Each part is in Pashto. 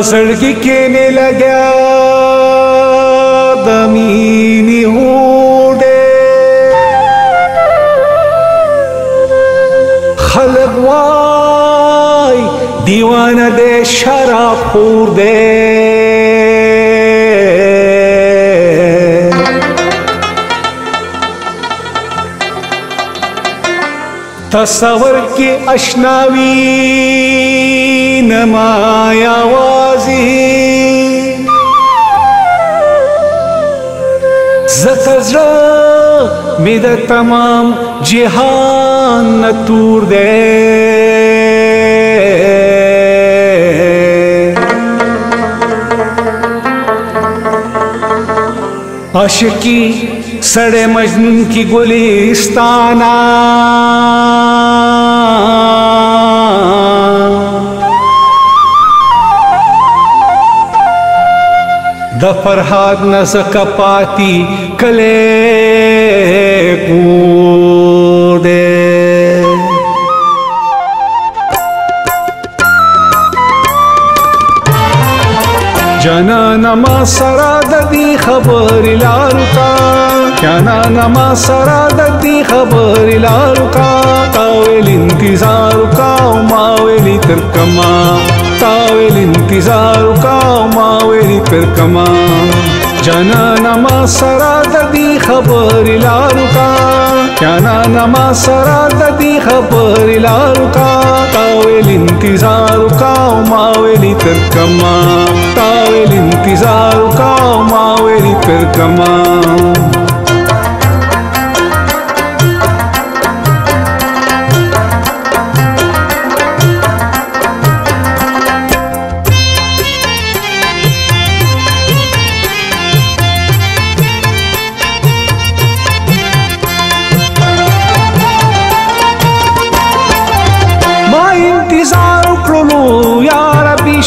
زړګي کې نه لګیا د مینې هوډه خلک وای دیوانه د شراب خور دی تصور کې اشناوي نمایا وازی زکزرا می د تمام جهان نتور دے عاشقی سڑے مجنون کی گلستانا د فرهاد نزک پاتی کله کو دے جانا ما سرا د دې خبر لارو کا جانا ما سرا د دې خبر لارو کا تاویل انتظار کا ما ویلی تر کما تاویل انتظار کا ما ویلی تر کما جانا ما سرا د دې خبر لارو کا جانا ما سرا د دې خبر لارو کا تاویل انتظار کا ما ویلی تر کما تاویل انتظار کا ما ویلی تر کما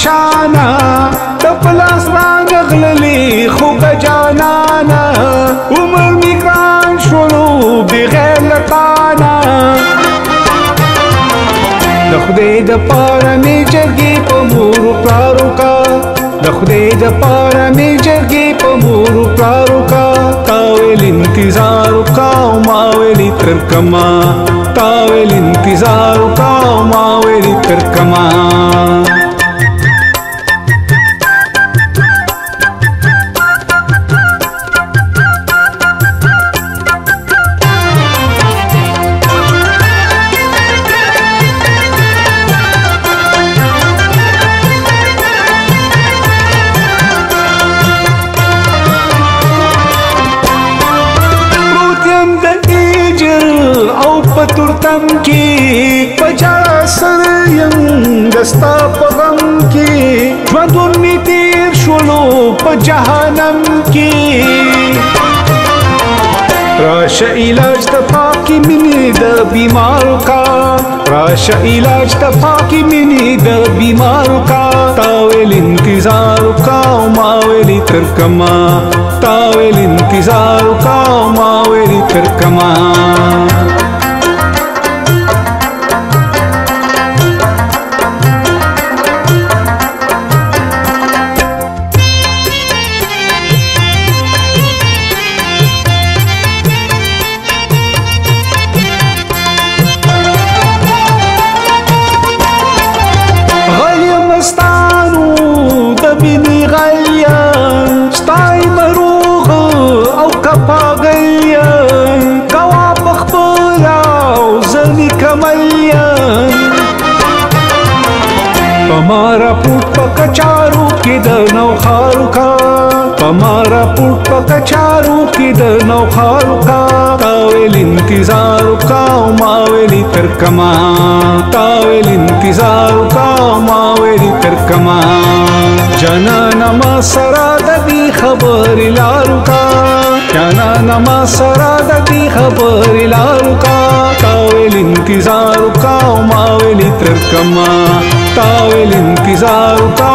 شانا تپلاس رانگ غللی خوب جانانا عمر میکران شلو بغیر لطانا دخدے د پارا می جرگی پا مورو پلارو کا دخدے د پارا می جرگی پا مورو پلارو کا تاویل انتظارو کا ماویلی ترکما تاویل انتظارو کا ماویلی ترکما ترتم کی پجا سر یم دستا پغم کی ژوندون می تیر شولو په جهنم کی راشه علاج د پاکی مینې د بیمارو کا راشه علاج د پاکی مینې د بیمارو کا تاویل انتظار کا ما ویلی تر کما تاویل انتظار کا ما ویلی تر کما पमारा पुट पकचारू की द नौखारू का पमारा पुट पकचारू की द नौखारू का तावेल इंतजारू का मावेली तरकमा तावेल इंतजारू का मावेली तरकमा जाना नमा सरा दी खबर लारू का जाना नमा सरा दी खबर लारू का तावेल इंतजारू का मावेली तरकमा तावेल इंतजार का